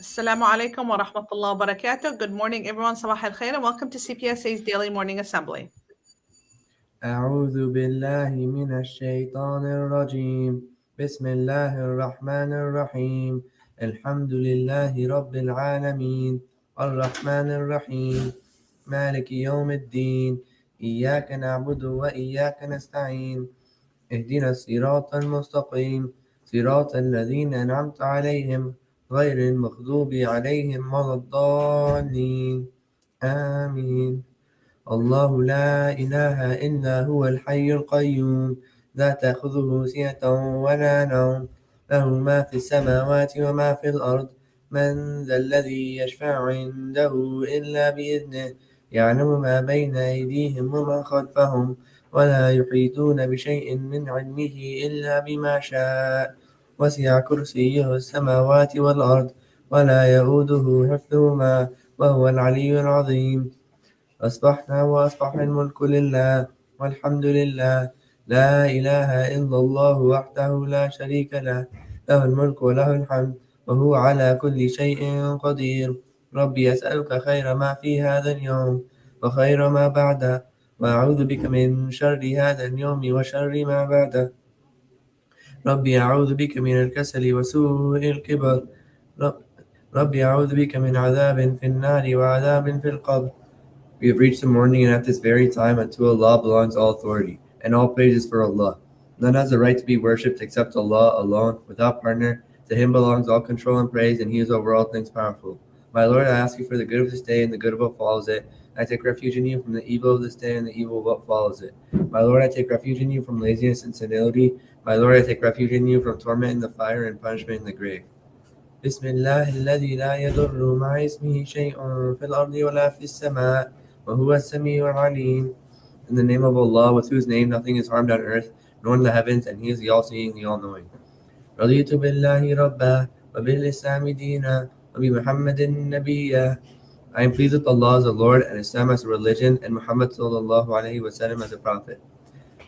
Assalamu alaikum wa rahmatullahi wa barakatuh. Good morning, everyone. Sabah al khair and welcome to CPSA's Daily Morning Assembly. أعوذ بالله من الشيطان الرجيم بسم الله الرحمن الرحيم الحمد لله رب العالمين الرحمن الرحيم مالك يوم الدين إياك نعبد وإياك نستعين اهدنا الصراط المستقيم صراط الذين أنعمت عليهم غير المغضوب عليهم ولا الضالين آمين الله لا إله إلا هو الحي القيوم لا تأخذه سنة ولا نوم له ما في السماوات وما في الأرض من ذا الذي يشفع عنده إلا بإذنه يعلم ما بين أيديهم وما خلفهم ولا يحيطون بشيء من علمه إلا بما شاء وسع كرسيه السماوات والأرض ولا يؤوده حفظهما وهو العلي العظيم أصبحنا وأصبح الملك لله والحمد لله لا إله إلا الله وحده لا شريك له له الملك وله الحمد وهو على كل شيء قدير ربي أسألك خير ما في هذا اليوم وخير ما بعده وأعوذ بك من شر هذا اليوم وشر ما بعده ربي أعوذ بك من الكسل وسوء الكبر ربي أعوذ بك من عذاب في النار وعذاب في القبر. We have reached the morning, and at this very time unto Allah belongs all authority, and all praise is for Allah. None has the right to be worshipped except Allah alone, without partner. To Him belongs all control and praise, and He is over all things powerful. My Lord, I ask you for the good of this day and the good of what follows it. I take refuge in you from the evil of this day and the evil of what follows it. My Lord, I take refuge in you from laziness and senility. My Lord, I take refuge in you from torment in the fire and punishment in the grave. بسم الله الذي لا يضر مع اسمه شيء في الأرض ولا في السماء وهو السميع العليم. In the name of Allah, with whose name nothing is harmed on earth, nor in the heavens, and He is the all-seeing, the all-knowing. رضيت بالله ربا وبالإسلام دينا وبمحمد نبيا. I am pleased with Allah as a Lord and Islam as a religion and Muhammad sallallahu alaihi wasallam as a prophet.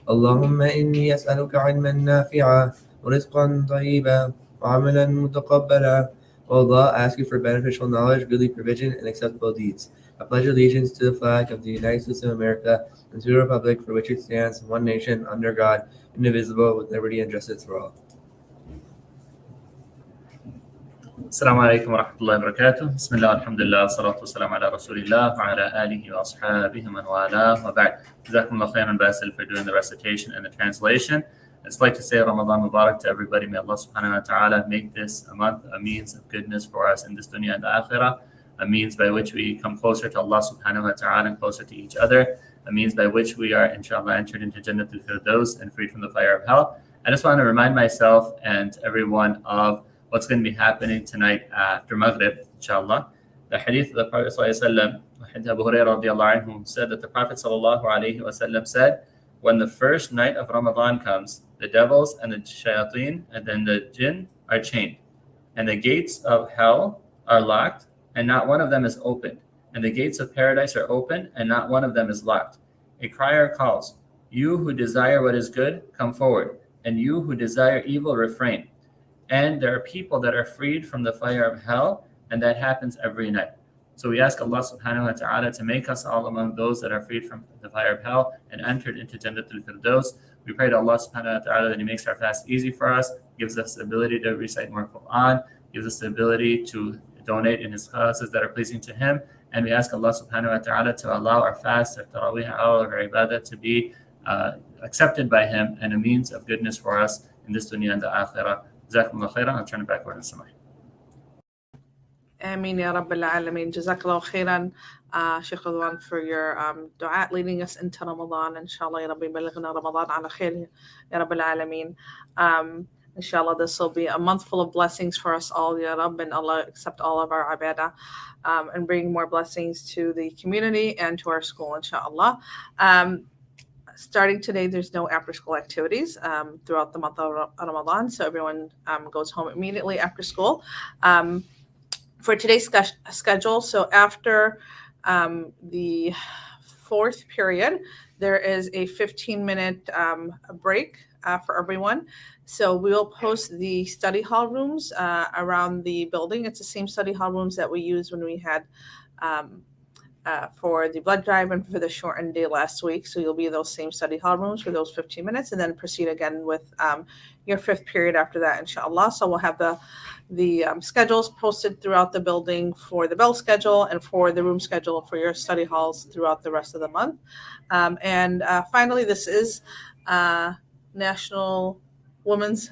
اللهم إني أسألك علما نافعا ورزقا طيبا وعملا متقبلا. O Allah, I ask you for beneficial knowledge, goodly provision, and acceptable deeds. I pledge allegiance to the flag of the United States of America and to the republic for which it stands, one nation, under God, indivisible, with liberty and justice for all. السلام عليكم ورحمة الله وبركاته. بسم الله والحمد لله والصلاة والسلام على رسول الله وعلى آله وأصحابه ومن والاه وبعد. جزاكم الله خيرا Basil for doing the recitation and the translation. I'd like to say Ramadan Mubarak to everybody. May Allah subhanahu wa ta'ala make this a month a means of goodness for us in this dunya and the akhirah, a means by which we come closer to Allah subhanahu wa ta'ala and closer to each other, a means by which we are inshallah entered into Jannatul Firdaus and freed from the fire of hell. I just want to remind myself and everyone of what's going to be happening tonight after Maghrib, inshallah. The hadith of the Prophet ﷺ, Abu Hurairah radiallahu anhu, said that the Prophet ﷺ said, when the first night of Ramadan comes, the devils and the shayateen and then the jinn are chained, and the gates of hell are locked, and not one of them is opened, and the gates of paradise are open, and not one of them is locked. A crier calls, you who desire what is good, come forward, and you who desire evil, refrain. And there are people that are freed from the fire of hell, and that happens every night. So we ask Allah subhanahu wa ta'ala to make us all among those that are freed from the fire of hell and entered into Jannatul Firdaus. We pray to Allah subhanahu wa ta'ala that He makes our fast easy for us, gives us the ability to recite more Quran, gives us the ability to donate in His causes that are pleasing to Him. And we ask Allah subhanahu wa ta'ala to allow our fast, our tarawih, all of our ibadah to be accepted by Him and a means of goodness for us in this dunya and the akhirah. Jazakumullah khairan. I'll turn it back over to Samah. Ameen ya Rabbil Alameen. Jazakallah khairan, Sheikh Ridwan, for your dua leading us into Ramadan. Inshallah, ya Rabbi balighna Ramadan ala khair, ya Rabbil Alameen. Inshallah, this will be a month full of blessings for us all, ya Rabb, and Allah accept all of our ibadah and bring more blessings to the community and to our school, inshallah. Starting today, there's no after-school activities throughout the month of Ramadan, so everyone goes home immediately after school. For today's schedule, so after the fourth period, there is a 15-minute break for everyone. So we'll post the study hall rooms around the building. It's the same study hall rooms that we used when we had for the blood drive and for the shortened day last week. So you'll be in those same study hall rooms for those 15 minutes and then proceed again with your fifth period after that, inshallah. So we'll have the schedules posted throughout the building for the bell schedule and for the room schedule for your study halls throughout the rest of the month. And finally, this is National Women's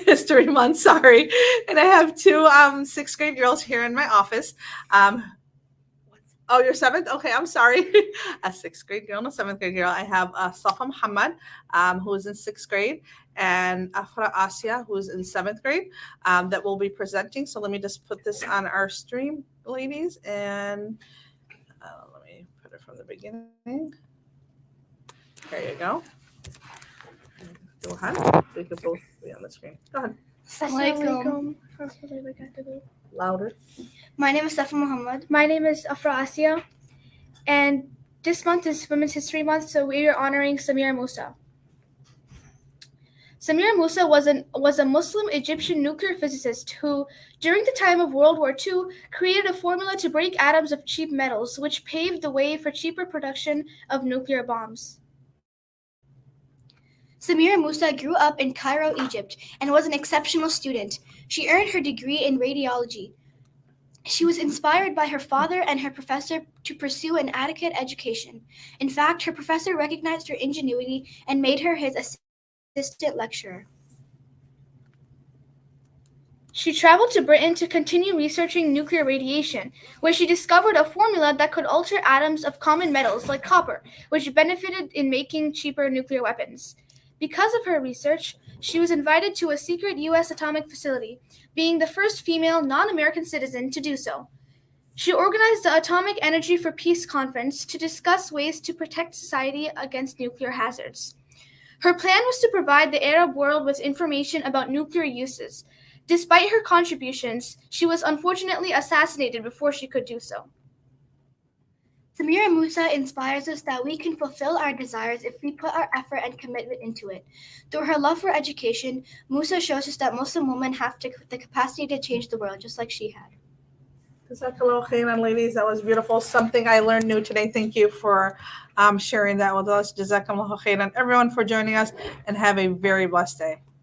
History Month, sorry. And I have two sixth grade girls here in my office. Oh, you're seventh? Okay, I'm sorry. A sixth grade girl and a seventh grade girl. I have Safa Muhammad, who is in sixth grade, and Afra Asia, who is in seventh grade, that will be presenting. So let me just put this on our stream, ladies, and let me put it from the beginning. There you go. Go ahead. They could both be on the screen. Go ahead. Assalamualaikum. Louder. My name is Safa Muhammad. My name is Afra Asia. And this month is Women's History Month, so we are honoring Samira Musa. Samira Musa was a Muslim Egyptian nuclear physicist who, during the time of World War II, created a formula to break atoms of cheap metals, which paved the way for cheaper production of nuclear bombs. Samira Musa grew up in Cairo, Egypt, and was an exceptional student. She earned her degree in radiology. She was inspired by her father and her professor to pursue an adequate education. In fact, her professor recognized her ingenuity and made her his assistant lecturer. She traveled to Britain to continue researching nuclear radiation, where she discovered a formula that could alter atoms of common metals like copper, which benefited in making cheaper nuclear weapons. Because of her research, she was invited to a secret U.S. atomic facility, being the first female non-American citizen to do so. She organized the Atomic Energy for Peace Conference to discuss ways to protect society against nuclear hazards. Her plan was to provide the Arab world with information about nuclear uses. Despite her contributions, she was unfortunately assassinated before she could do so. Samira Musa inspires us that we can fulfill our desires if we put our effort and commitment into it. Through her love for education, Musa shows us that Muslim women have the capacity to change the world, just like she had. Jazakallah khairan, ladies. That was beautiful. Something I learned new today. Thank you for sharing that with us. Jazakallah khairan, everyone, for joining us, and have a very blessed day.